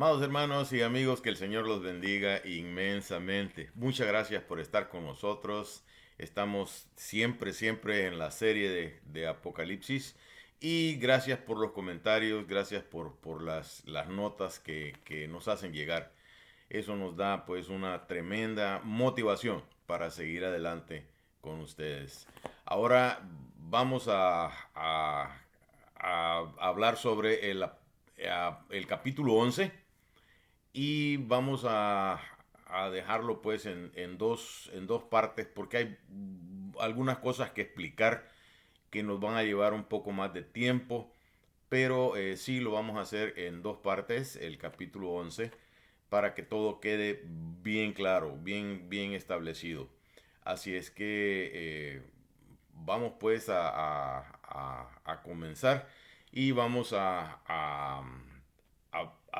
Amados hermanos y amigos, que el Señor los bendiga inmensamente. Muchas gracias por estar con nosotros. Estamos siempre en la serie de Apocalipsis. Y gracias por los comentarios, gracias por las notas que nos hacen llegar. Eso nos da pues una tremenda motivación para seguir adelante con ustedes. Ahora vamos a hablar sobre el capítulo 11 y vamos a dejarlo pues en dos partes porque hay algunas cosas que explicar que nos van a llevar un poco más de tiempo, pero sí lo vamos a hacer en dos partes, el capítulo 11 para que todo quede bien claro, bien establecido. Así es que vamos pues a comenzar y vamos a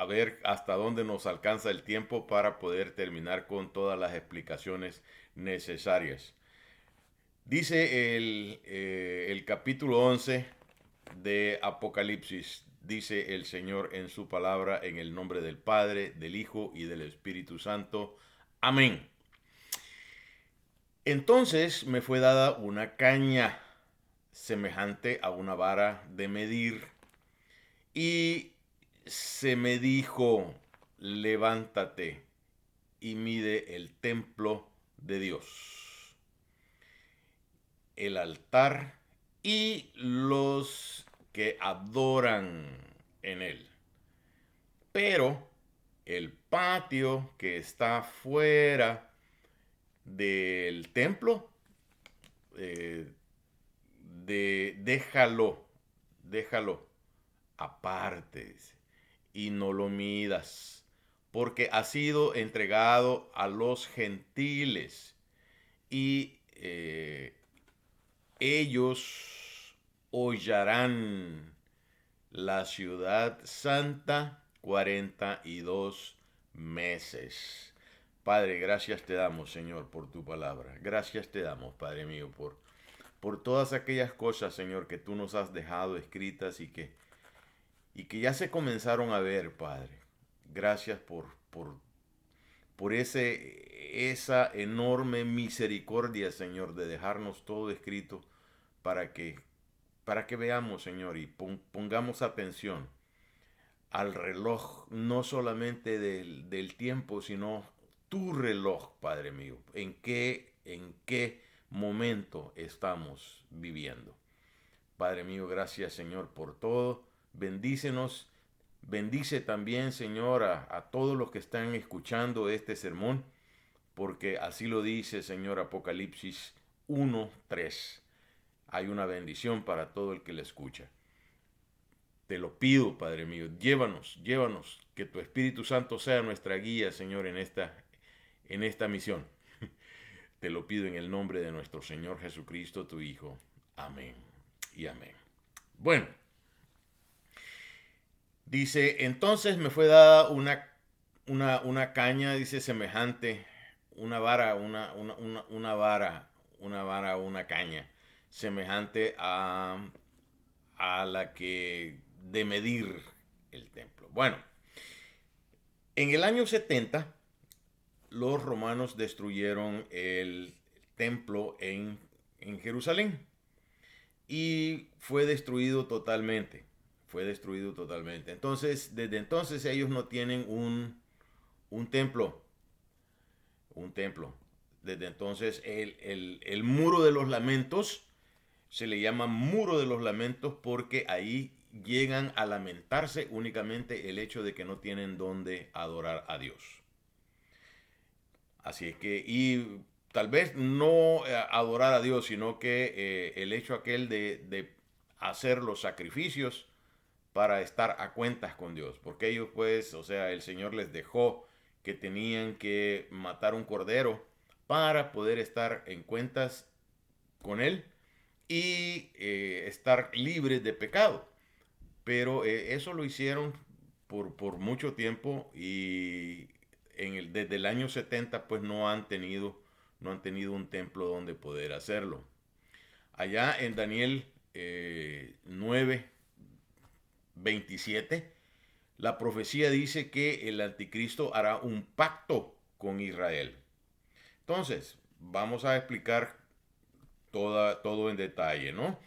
ver hasta dónde nos alcanza el tiempo para poder terminar con todas las explicaciones necesarias. Dice el capítulo 11 de Apocalipsis, dice el Señor en su palabra, en el nombre del Padre, del Hijo y del Espíritu Santo. Amén. Entonces me fue dada una caña semejante a una vara de medir y se me dijo, levántate y mide el templo de Dios, el altar y los que adoran en él. Pero el patio que está fuera del templo, eh, déjalo aparte y no lo midas, porque ha sido entregado a los gentiles y ellos hollarán la ciudad santa 42 meses. Padre, gracias te damos, Señor, por tu palabra. Gracias te damos, Padre mío, por todas aquellas cosas, Señor, que tú nos has dejado escritas y que ya se comenzaron a ver, Padre. Gracias por esa enorme misericordia, Señor, de dejarnos todo escrito para que, para que veamos, Señor, y pongamos atención al reloj, no solamente del tiempo, sino tu reloj, Padre mío. ¿En qué momento estamos viviendo? Padre mío, gracias, Señor, por todo. Bendícenos. Bendice también, Señor, a todos los que están escuchando este sermón, porque así lo dice, Señor, Apocalipsis 1:3. Hay una bendición para todo el que le escucha. Te lo pido, Padre mío, llévanos, que tu Espíritu Santo sea nuestra guía, Señor, en esta misión. Te lo pido en el nombre de nuestro Señor Jesucristo, tu Hijo. Amén y amén. Bueno, dice, entonces me fue dada una caña, dice, semejante, una vara, una caña, semejante a la que de medir el templo. Bueno, en el año 70, los romanos destruyeron el templo en Jerusalén y fue destruido totalmente. Fue destruido totalmente. Entonces, desde entonces ellos no tienen un templo. Un templo. Desde entonces el muro de los lamentos se le llama muro de los lamentos porque ahí llegan a lamentarse únicamente el hecho de que no tienen dónde adorar a Dios. Así es que, y tal vez no adorar a Dios, sino que el hecho aquel de hacer los sacrificios para estar a cuentas con Dios. Porque ellos pues, o sea, el Señor les dejó que tenían que matar un cordero para poder estar en cuentas con Él y estar libres de pecado. Pero eso lo hicieron por mucho tiempo y desde el año 70 pues no han tenido un templo donde poder hacerlo. Allá en Daniel 9:27, la profecía dice que el anticristo hará un pacto con Israel. Entonces, vamos a explicar todo en detalle, ¿no?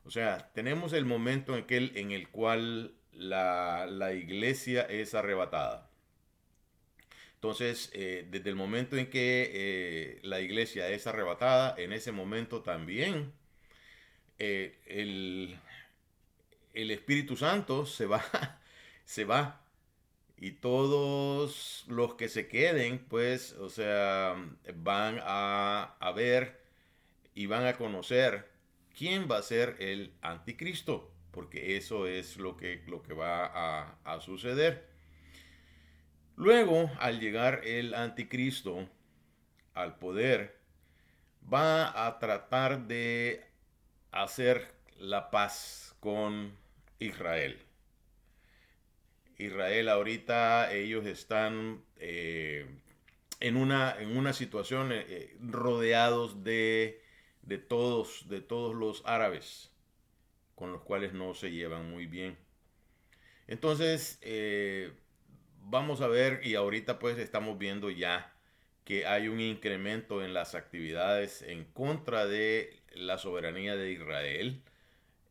O sea, tenemos el momento en el cual la iglesia es arrebatada. Entonces, desde el momento en que la iglesia es arrebatada, en ese momento también eh, el, el Espíritu Santo se va, se va. Y todos los que se queden, pues, o sea, van a ver y van a conocer quién va a ser el anticristo, porque eso es lo que va a suceder. Luego, al llegar el anticristo al poder, va a tratar de hacer la paz con Israel. Israel ahorita ellos están en una situación rodeados de todos los árabes con los cuales no se llevan muy bien. Entonces, vamos a ver y ahorita pues estamos viendo ya que hay un incremento en las actividades en contra de la soberanía de Israel,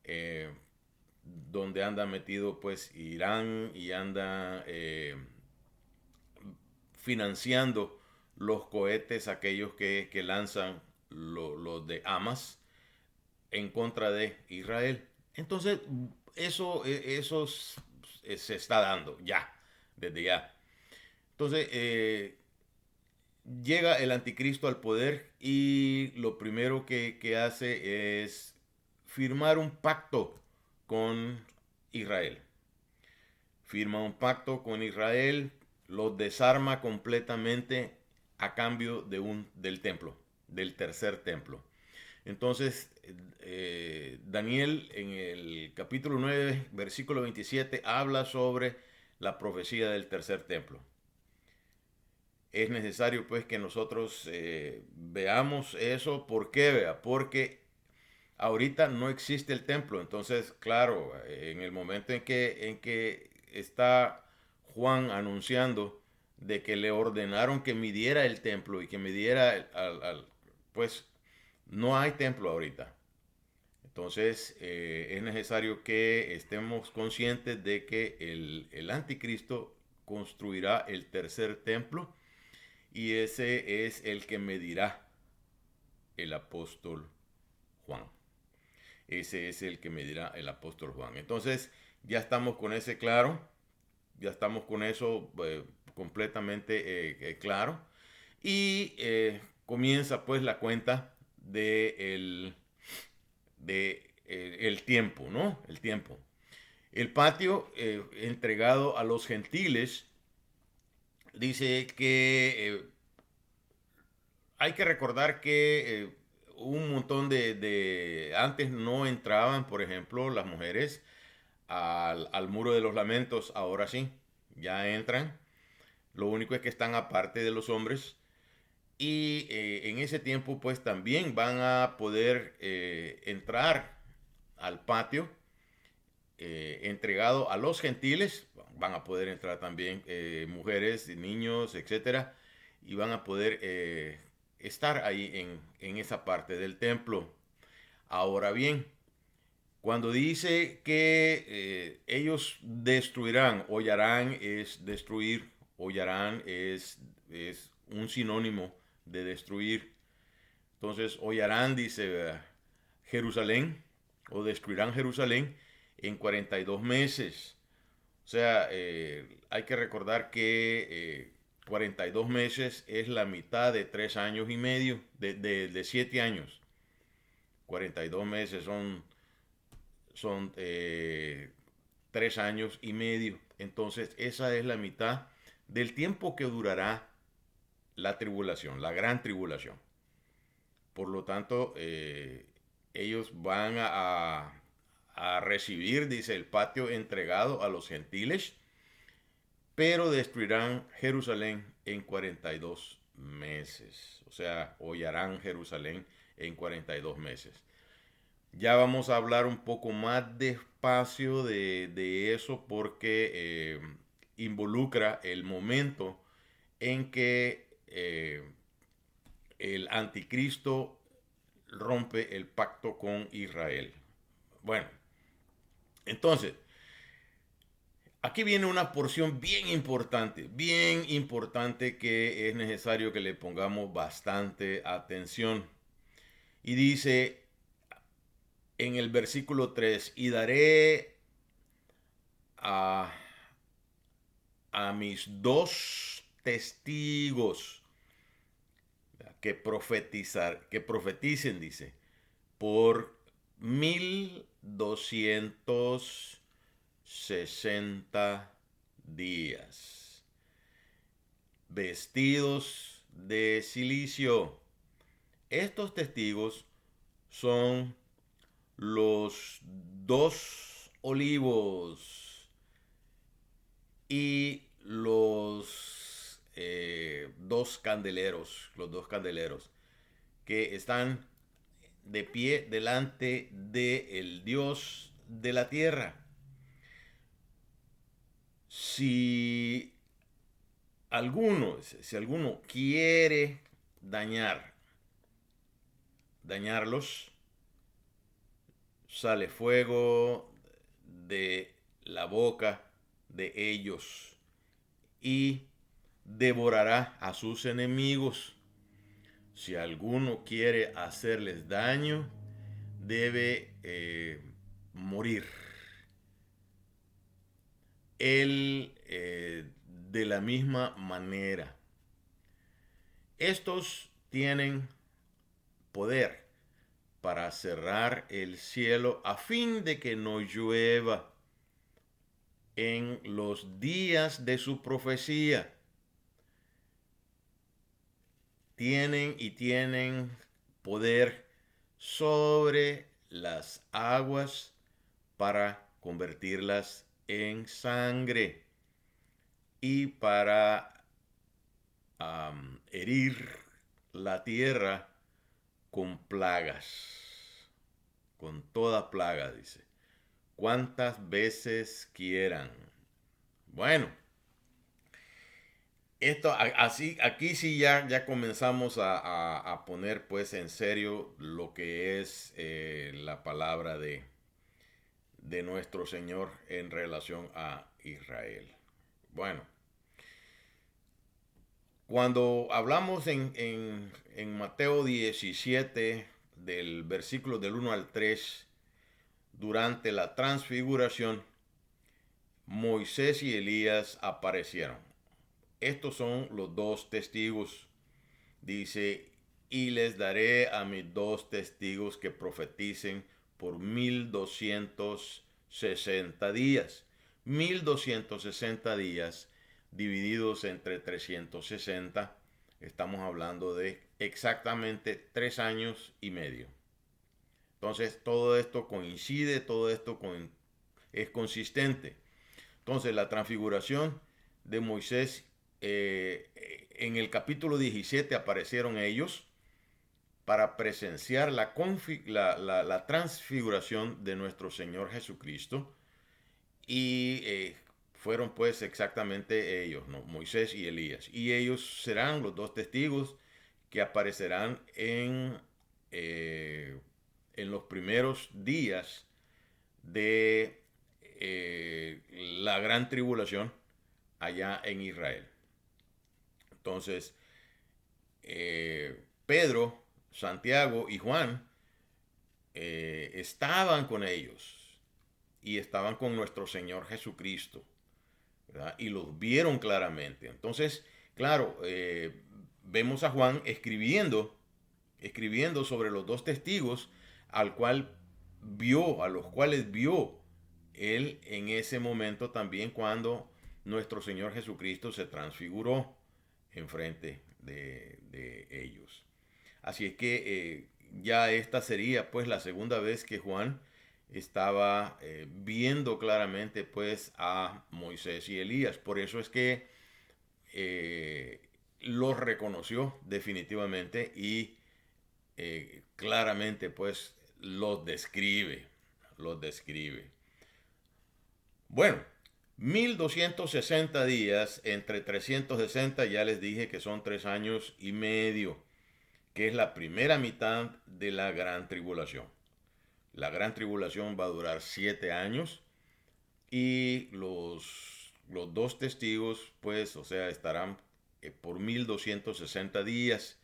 eh, donde anda metido pues Irán y anda financiando los cohetes, aquellos que lanzan los de Hamas en contra de Israel. Entonces, eso se está dando ya, desde ya. Entonces, llega el anticristo al poder y lo primero que hace es firmar un pacto con Israel. Firma un pacto con Israel, los desarma completamente a cambio del templo, del tercer templo. Entonces, Daniel en el capítulo 9, versículo 27, habla sobre la profecía del tercer templo. Es necesario pues que nosotros veamos eso. ¿Por qué? Vea, porque ahorita no existe el templo. Entonces, claro, en el momento en que está Juan anunciando de que le ordenaron que midiera el templo y que midiera pues no hay templo ahorita. Entonces, es necesario que estemos conscientes de que el anticristo construirá el tercer templo y ese es el que medirá el apóstol Juan. Ese es el que medirá el apóstol Juan. Entonces, ya estamos con ese claro, ya estamos con eso completamente claro. Y comienza pues la cuenta el tiempo, ¿no? El tiempo. El patio entregado a los gentiles dice que hay que recordar que un montón antes no entraban, por ejemplo, las mujeres al muro de los lamentos, ahora sí, ya entran. Lo único es que están aparte de los hombres. Y en ese tiempo pues también van a poder entrar al patio entregado a los gentiles. Van a poder entrar también mujeres, niños, etcétera, y van a poder estar ahí en esa parte del templo. Ahora bien, cuando dice que ellos destruirán, hollarán es destruir, hollarán es un sinónimo de destruir. Entonces, hollarán, dice Jerusalén, o destruirán Jerusalén en 42 meses. O sea, hay que recordar que 42 meses es la mitad de 3 años y medio, de 7 años. 42 meses son 3 años y medio. Entonces, esa es la mitad del tiempo que durará la tribulación, la gran tribulación. Por lo tanto, ellos van a recibir, dice el patio, entregado a los gentiles, pero destruirán Jerusalén en 42 meses. O sea, hollarán Jerusalén en 42 meses. Ya vamos a hablar un poco más despacio de eso porque involucra el momento en que el anticristo rompe el pacto con Israel. Bueno, entonces, aquí viene una porción bien importante que es necesario que le pongamos bastante atención. Y dice en el versículo 3, y daré a, a mis dos testigos que profeticen, dice, por 1260 días, vestidos de silicio. Estos testigos son los dos olivos y los dos candeleros que están de pie delante del Dios de la tierra. Si alguno quiere dañarlos, sale fuego de la boca de ellos y devorará a sus enemigos. Si alguno quiere hacerles daño, debe morir. Él, de la misma manera, estos tienen poder para cerrar el cielo a fin de que no llueva en los días de su profecía. Tienen poder sobre las aguas para convertirlas en sangre y para herir la tierra con plagas, con toda plaga, dice, cuantas veces quieran. Bueno, aquí sí ya comenzamos a poner pues en serio lo que es la palabra de nuestro Señor en relación a Israel. Bueno, cuando hablamos en Mateo 17, del versículo del 1 al 3, durante la transfiguración, Moisés y Elías aparecieron. Estos son los dos testigos. Dice, y les daré a mis dos testigos que profeticen por 1260 días. 1260 días divididos entre 360. Estamos hablando de exactamente 3 años y medio. Entonces todo esto coincide, es consistente. Entonces la transfiguración de Moisés, en el capítulo 17 aparecieron ellos para presenciar la transfiguración de nuestro Señor Jesucristo. Y fueron pues exactamente ellos, ¿no? Moisés y Elías. Y ellos serán los dos testigos que aparecerán en los primeros días de la gran tribulación allá en Israel. Entonces, Pedro, Santiago y Juan estaban con ellos y estaban con nuestro Señor Jesucristo, ¿verdad? Y los vieron claramente. Entonces, claro, vemos a Juan escribiendo sobre los dos testigos a los cuales vio él en ese momento también cuando nuestro Señor Jesucristo se transfiguró enfrente de ellos. Así es que ya esta sería pues la segunda vez que Juan estaba viendo claramente pues a Moisés y Elías. Por eso es que los reconoció definitivamente y claramente pues los describe. Bueno, 1260 días entre 360, ya les dije que son 3 años y medio, que es la primera mitad de la gran tribulación. La gran tribulación va a durar 7 años y los dos testigos, pues, o sea, estarán por 1260 días,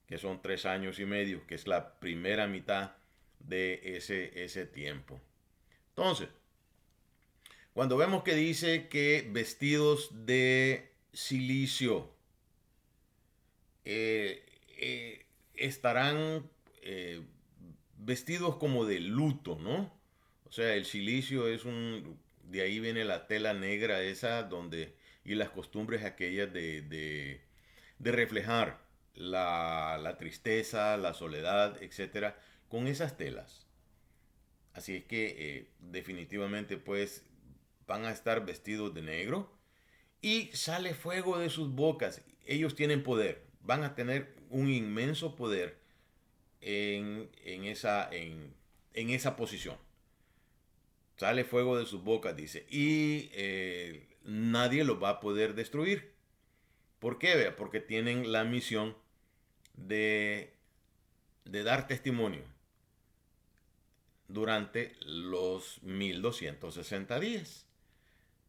que son 3 años y medio, que es la primera mitad de ese tiempo. Entonces, cuando vemos que dice que vestidos de silicio eh, estarán eh, vestidos como de luto, ¿no? O sea, el silicio es de ahí viene la tela negra esa donde, y las costumbres aquellas de reflejar la tristeza, la soledad, etcétera, con esas telas. Así es que definitivamente pues van a estar vestidos de negro y sale fuego de sus bocas. Ellos tienen poder, van a tener un inmenso poder en esa posición. Sale fuego de sus bocas, dice, y nadie los va a poder destruir. ¿Por qué? Porque tienen la misión de, de dar testimonio durante los 1260 días.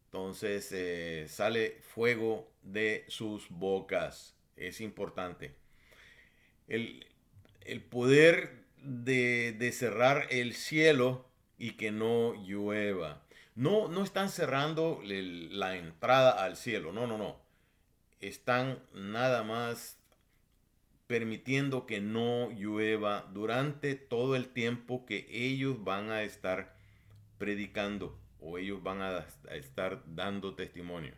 Entonces sale fuego de sus bocas. Es importante. El, el poder de cerrar el cielo y que no llueva. No, no están cerrando la entrada al cielo. No, no, no. Están nada más permitiendo que no llueva durante todo el tiempo que ellos van a estar predicando o ellos van a estar dando testimonio.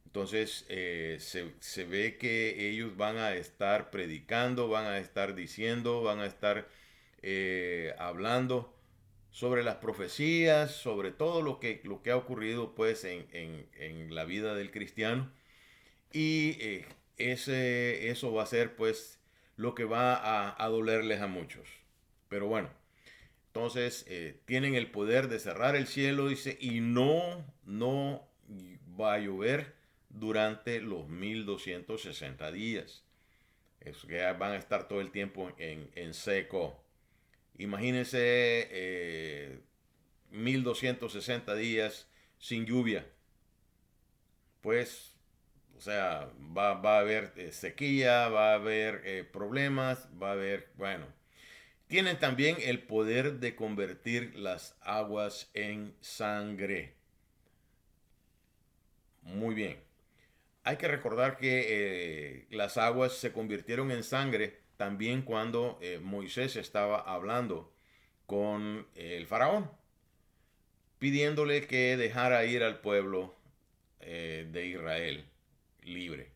Entonces se ve que ellos van a estar predicando, van a estar diciendo, van a estar hablando sobre las profecías, sobre todo lo que ha ocurrido pues en la vida del cristiano. Y eso va a ser pues lo que va a dolerles a muchos. Pero bueno, entonces tienen el poder de cerrar el cielo, dice, y no va a llover durante los 1260 días. Es que van a estar todo el tiempo en seco. Imagínense 1260 días sin lluvia. Pues, o sea, va a haber sequía, va a haber problemas, va a haber, bueno. Tienen también el poder de convertir las aguas en sangre. Muy bien. Hay que recordar que las aguas se convirtieron en sangre también cuando Moisés estaba hablando con el faraón, pidiéndole que dejara ir al pueblo de Israel libre.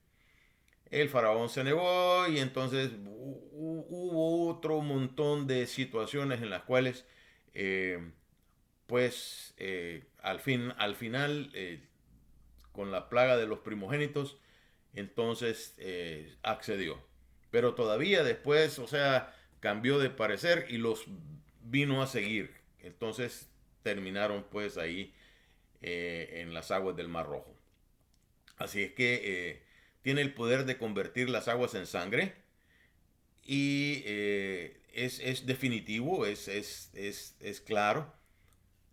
El faraón se negó y entonces hubo otro montón de situaciones en las cuales eh, pues al final con la plaga de los primogénitos entonces accedió, pero todavía después, o sea, cambió de parecer y los vino a seguir. Entonces terminaron pues ahí en las aguas del Mar Rojo. Así es que tiene el poder de convertir las aguas en sangre y es definitivo, es claro,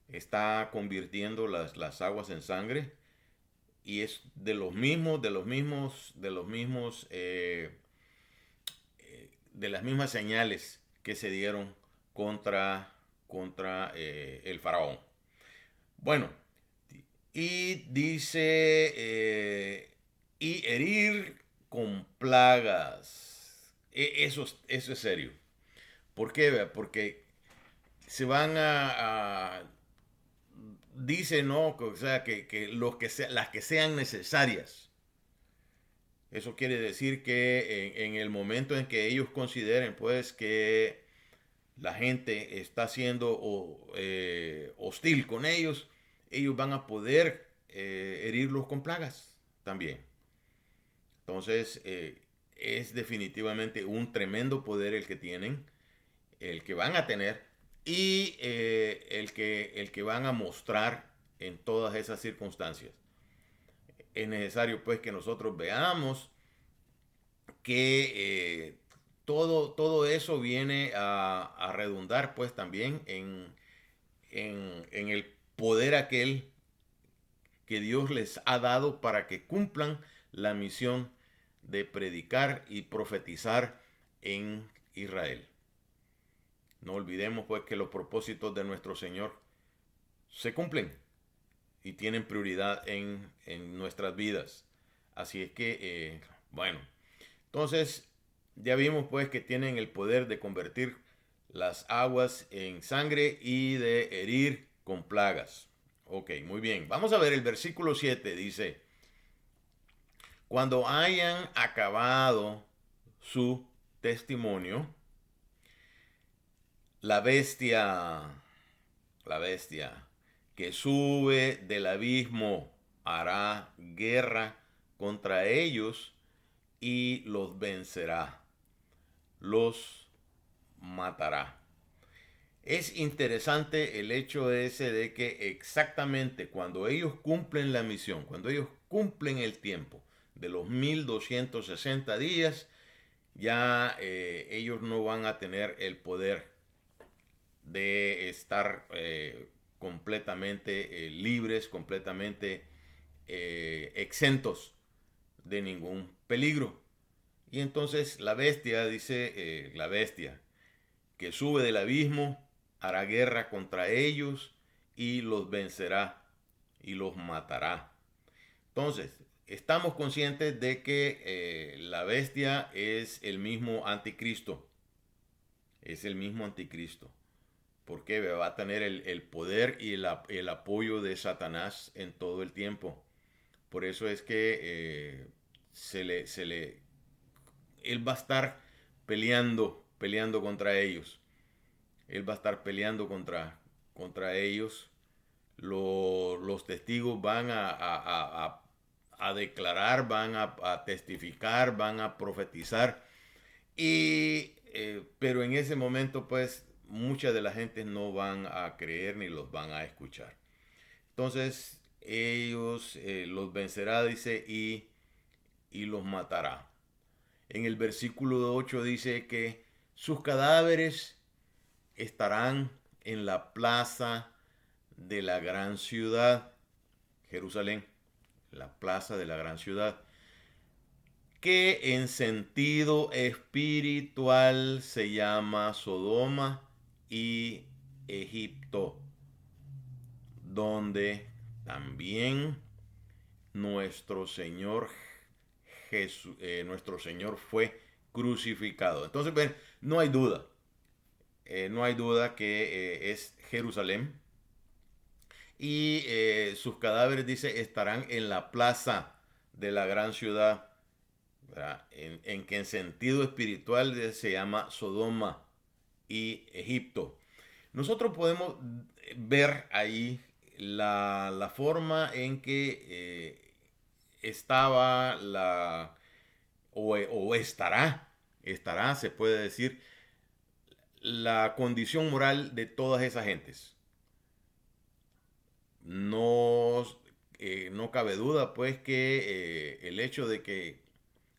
está convirtiendo las aguas en sangre y es de las mismas señales que se dieron contra el faraón. Bueno, y dice, y herir con plagas. Eso es serio. ¿Por qué? Porque se van dice, ¿no? O sea, las que sean necesarias. Eso quiere decir que en el momento en que ellos consideren, pues, que la gente está siendo hostil con ellos van a poder herirlos con plagas también. Entonces, es definitivamente un tremendo poder el que tienen, el que van a tener y el que van a mostrar en todas esas circunstancias. Es necesario pues que nosotros veamos que todo eso viene a redundar pues también en el poder aquel que Dios les ha dado para que cumplan la misión de predicar y profetizar en Israel. No olvidemos pues que los propósitos de nuestro Señor se cumplen y tienen prioridad en nuestras vidas. Así es que, bueno, entonces ya vimos pues que tienen el poder de convertir las aguas en sangre y de herir con plagas. Ok, muy bien. Vamos a ver el versículo 7. Dice, cuando hayan acabado su testimonio, la bestia, la bestia que sube del abismo hará guerra contra ellos y los vencerá, los matará. Es interesante el hecho ese de que exactamente cuando ellos cumplen la misión, cuando ellos cumplen el tiempo de los 1260 días, ya ellos no van a tener el poder de estar completamente libres, completamente exentos de ningún peligro. Y entonces la bestia, dice la bestia, que sube del abismo, hará guerra contra ellos y los vencerá y los matará. Entonces, estamos conscientes de que la bestia es el mismo anticristo. Es el mismo anticristo. Porque va a tener el poder y el apoyo de Satanás en todo el tiempo. Por eso es que él va a estar peleando contra ellos. Él va a estar peleando contra ellos. Los testigos van a declarar, van a testificar, van a profetizar. Pero en ese momento, pues, mucha de la gente no van a creer ni los van a escuchar. Entonces, ellos los vencerá, dice, y los matará. En el versículo 8 dice que sus cadáveres estarán en la plaza de la gran ciudad, Jerusalén, la plaza de la gran ciudad, que en sentido espiritual se llama Sodoma y Egipto, donde también nuestro Señor nuestro Señor fue crucificado. Entonces, ven, no hay duda, no hay duda que es Jerusalén. Y sus cadáveres, dice, estarán en la plaza de la gran ciudad, en que en sentido espiritual se llama Sodoma y Egipto. Nosotros podemos ver ahí la forma en que estaba o estará, se puede decir, la condición moral de todas esas gentes. No, no cabe duda, pues, que el hecho de que,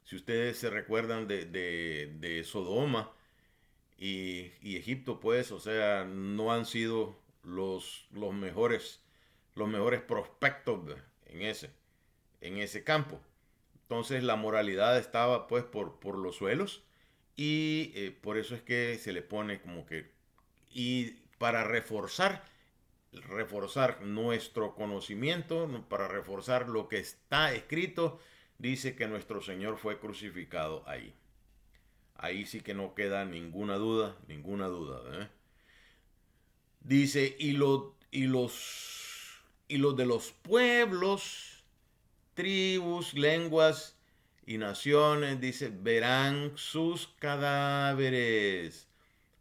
si ustedes se recuerdan de Sodoma y Egipto, pues, o sea, no han sido los mejores prospectos en ese campo. Entonces la moralidad estaba pues por los suelos y por eso es que se le pone como que, y para reforzar nuestro conocimiento, para reforzar lo que está escrito, dice que nuestro Señor fue crucificado ahí. Ahí sí que no queda ninguna duda, ninguna duda. Dice, y los de los pueblos, tribus, lenguas y naciones, dice, verán sus cadáveres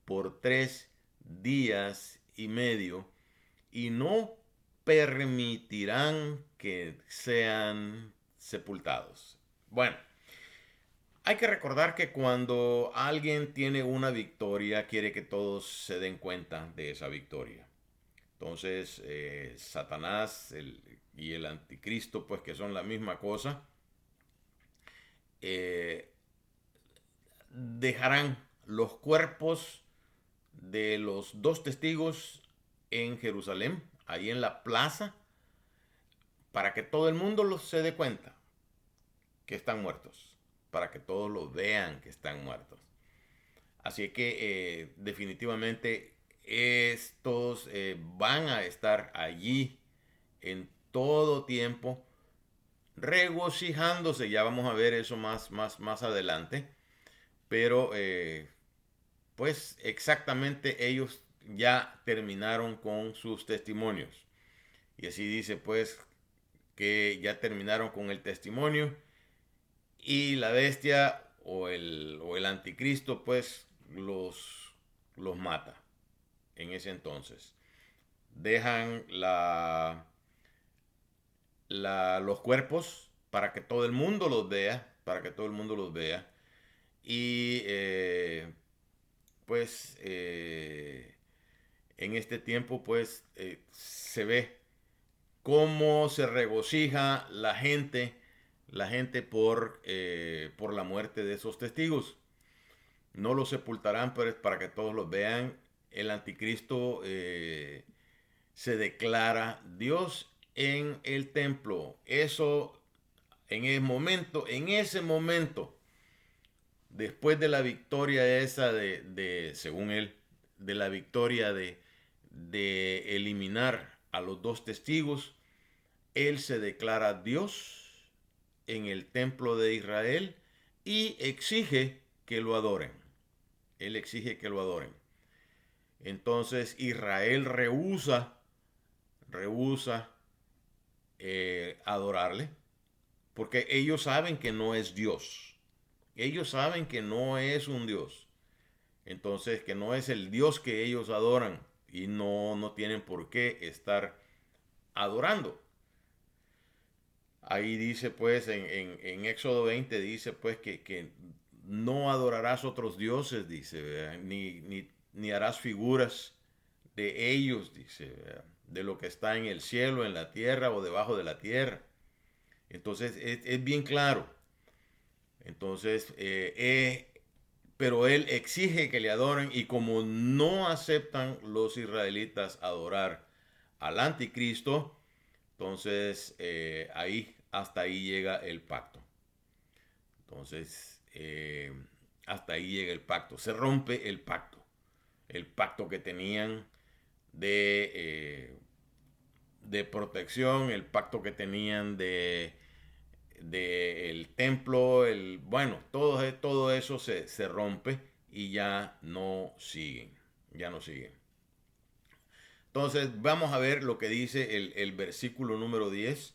por 3 días y medio y no permitirán que sean sepultados. Bueno, hay que recordar que cuando alguien tiene una victoria, quiere que todos se den cuenta de esa victoria. Entonces, Satanás y el anticristo, pues que son la misma cosa, eh, dejarán los cuerpos de los dos testigos en Jerusalén, ahí en la plaza, para que todo el mundo se dé cuenta que están muertos, para que todos los vean que están muertos. Así que definitivamente estos van a estar allí en todo tiempo, regocijándose. Ya vamos a ver eso más adelante. Pero pues exactamente ellos ya terminaron con sus testimonios. Y así dice pues que ya terminaron con el testimonio y la bestia o el anticristo pues los mata en ese entonces. Dejan los cuerpos para que todo el mundo los vea, para que todo el mundo los vea. Y pues en este tiempo pues se ve cómo se regocija la gente por la muerte de esos testigos. No los sepultarán pero para que todos los vean. El anticristo se declara Dios en el templo. Eso en ese momento, después de la victoria esa según él, de la victoria de eliminar a los dos testigos, él se declara Dios en el templo de Israel y exige que lo adoren. Él exige que lo adoren. Entonces Israel rehúsa adorarle, porque ellos saben que no es Dios. Ellos saben que no es un Dios. Entonces, que no es el Dios que ellos adoran y no tienen por qué estar adorando. Ahí dice pues en Éxodo 20 dice pues que no adorarás otros dioses, dice, ¿verdad? Ni harás figuras de ellos, dice, ¿verdad? De lo que está en el cielo, en la tierra o debajo de la tierra. Entonces es bien claro. Entonces, pero él exige que le adoren y como no aceptan los israelitas adorar al anticristo, entonces hasta ahí llega el pacto. Entonces, hasta ahí llega el pacto. Se rompe el pacto que tenían de protección, el pacto que tenían de el templo, bueno, todo eso se rompe y ya no siguen, ya no siguen. Entonces vamos a ver lo que dice el versículo número 10.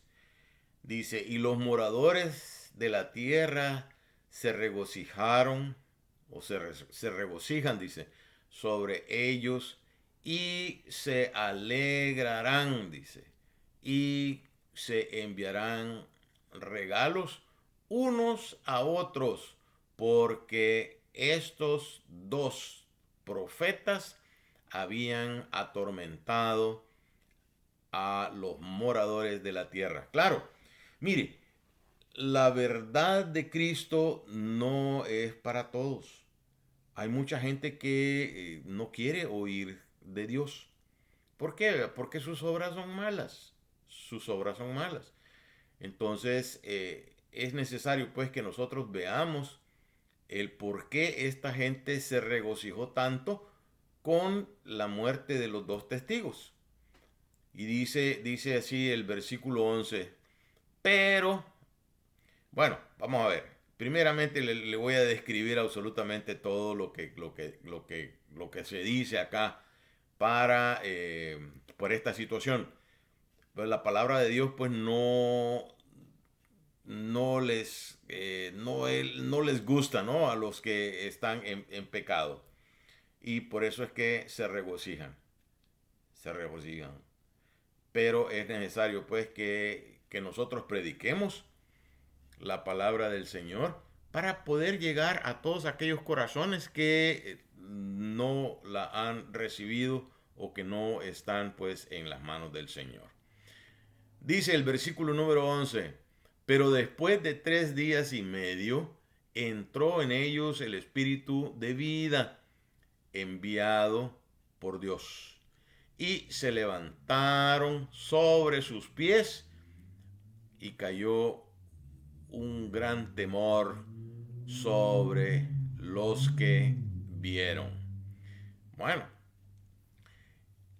Dice, y los moradores de la tierra se regocijaron, se regocijan, dice, sobre ellos y se alegrarán, dice, y se enviarán regalos unos a otros, porque estos dos profetas habían atormentado a los moradores de la tierra. Claro, mire, la verdad de Cristo no es para todos. Hay mucha gente que no quiere oír de Dios. ¿Por qué? Porque sus obras son malas. Sus obras son malas. Entonces, es necesario pues que nosotros veamos el por qué esta gente se regocijó tanto con la muerte de los dos testigos. Y dice así el versículo 11. Pero, bueno, vamos a ver. Primeramente le voy a describir absolutamente todo lo que se dice acá por esta situación. Pues la palabra de Dios pues no les gusta, ¿no? A los que están en pecado. Y por eso es que se regocijan. Se regocijan. Pero es necesario pues que nosotros prediquemos la palabra del Señor para poder llegar a todos aquellos corazones que no la han recibido o que no están pues en las manos del Señor. Dice el versículo número 11, pero después de 3 días y medio entró en ellos el espíritu de vida enviado por Dios, y se levantaron sobre sus pies y cayó un gran temor sobre los que vieron. Bueno,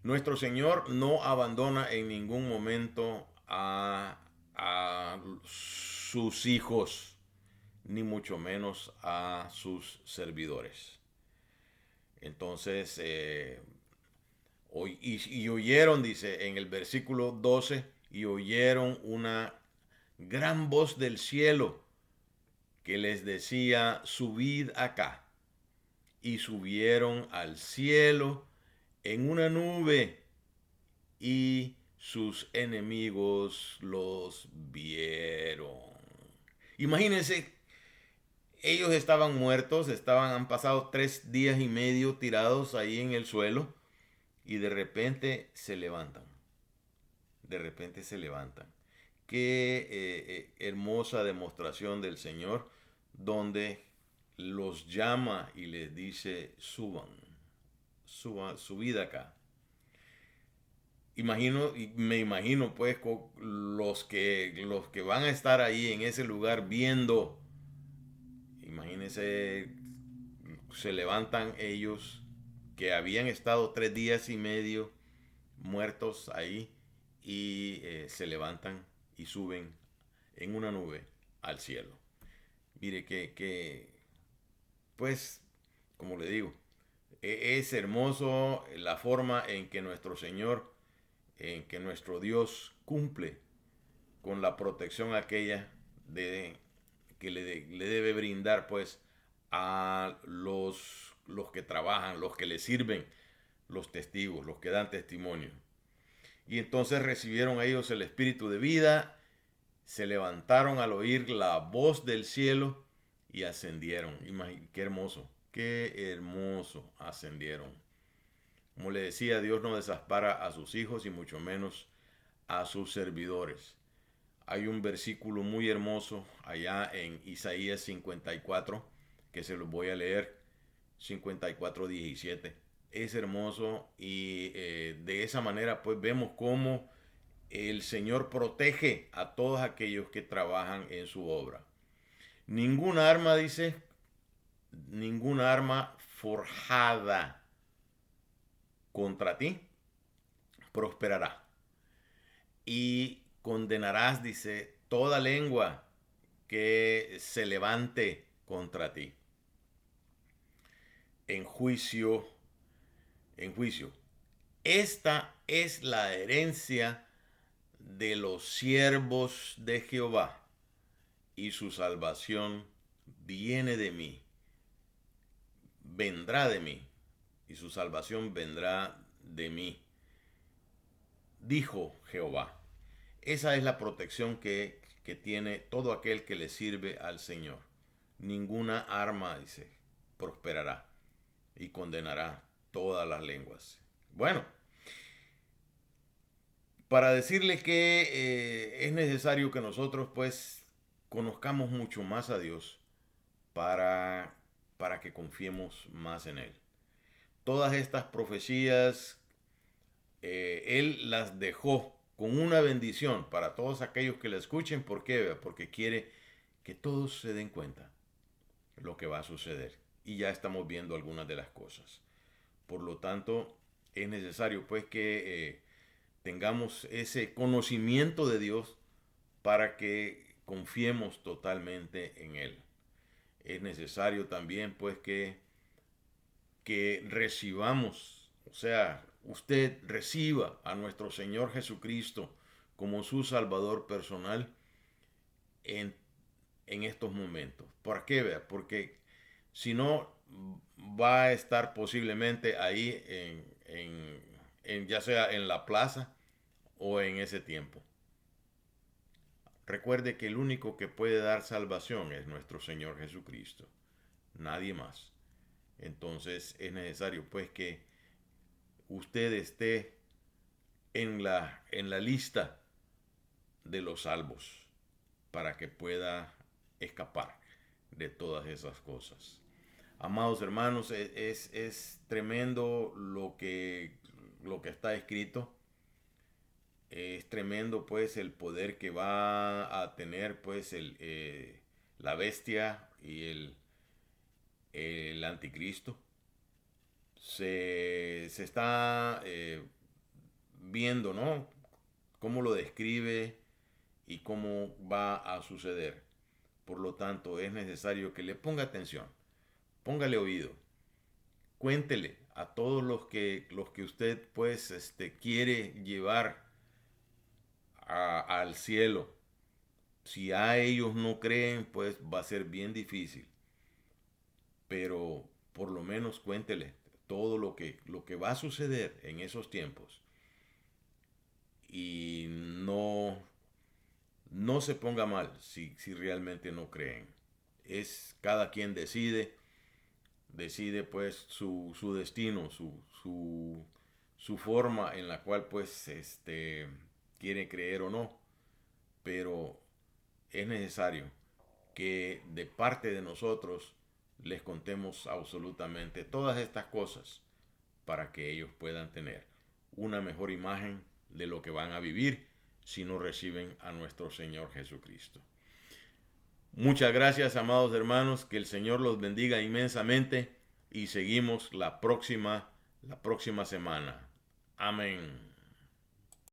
nuestro Señor no abandona en ningún momento a sus hijos, ni mucho menos a sus servidores. Entonces, y oyeron, dice en el versículo 12, y oyeron una gran voz del cielo que les decía, subid acá. Y subieron al cielo en una nube, y sus enemigos los vieron. Imagínense, ellos estaban muertos, han pasado 3 días y medio tirados ahí en el suelo, y de repente se levantan. De repente se levantan. Qué hermosa demostración del Señor, donde los llama y les dice, subid acá. Me imagino pues los que van a estar ahí en ese lugar viendo, imagínense, se levantan ellos que habían estado 3 días y medio muertos ahí, y se levantan y suben en una nube al cielo. Mire pues, como le digo, es hermoso la forma en que nuestro Señor, en que nuestro Dios cumple con la protección aquella que le debe brindar pues a los que trabajan, los que le sirven, los testigos, los que dan testimonio. Y entonces recibieron ellos el espíritu de vida, se levantaron al oír la voz del cielo y ascendieron. Qué hermoso ascendieron. Como le decía, Dios no desampara a sus hijos y mucho menos a sus servidores. Hay un versículo muy hermoso allá en Isaías 54, que se los voy a leer, 54:17. Es hermoso, y de esa manera pues vemos cómo el Señor protege a todos aquellos que trabajan en su obra. Ninguna arma, dice, ninguna arma forjada contra ti prosperará. Y condenarás, dice, toda lengua que se levante contra ti. En juicio, en juicio. Esta es la herencia de los siervos de Jehová, y su salvación viene de mí, vendrá de mí, y su salvación vendrá de mí, dijo Jehová. Esa es la protección que tiene todo aquel que le sirve al Señor. Ninguna arma, dice, prosperará, y condenará todas las lenguas. Bueno, para decirle que es necesario que nosotros pues conozcamos mucho más a Dios para que confiemos más en Él. Todas estas profecías Él las dejó con una bendición para todos aquellos que la escuchen. ¿Por qué? Porque quiere que todos se den cuenta lo que va a suceder. Y ya estamos viendo algunas de las cosas. Por lo tanto, es necesario pues que tengamos ese conocimiento de Dios para que confiemos totalmente en Él. Es necesario también pues que recibamos, o sea, usted reciba a nuestro Señor Jesucristo como su Salvador personal en, en estos momentos. ¿Por qué? Porque si no, va a estar posiblemente ahí ya sea en la plaza o en ese tiempo. Recuerde que el único que puede dar salvación es nuestro Señor Jesucristo, nadie más. Entonces es necesario pues que usted esté en la lista de los salvos para que pueda escapar de todas esas cosas. Amados hermanos, es tremendo lo que está escrito. Es tremendo pues el poder que va a tener pues la bestia y el anticristo. Se está viendo, ¿no? Cómo lo describe y cómo va a suceder. Por lo tanto, es necesario que le ponga atención, póngale oído, cuéntele a todos los que usted pues quiere llevar al cielo. Si a ellos no creen, pues va a ser bien difícil. Pero por lo menos cuéntele todo lo que va a suceder en esos tiempos. Y no se ponga mal si realmente no creen. Es cada quien decide pues su destino, su forma en la cual pues quiere creer o no. Pero es necesario que de parte de nosotros les contemos absolutamente todas estas cosas para que ellos puedan tener una mejor imagen de lo que van a vivir si no reciben a nuestro Señor Jesucristo. Muchas gracias, amados hermanos, que el Señor los bendiga inmensamente y seguimos la próxima semana. Amén.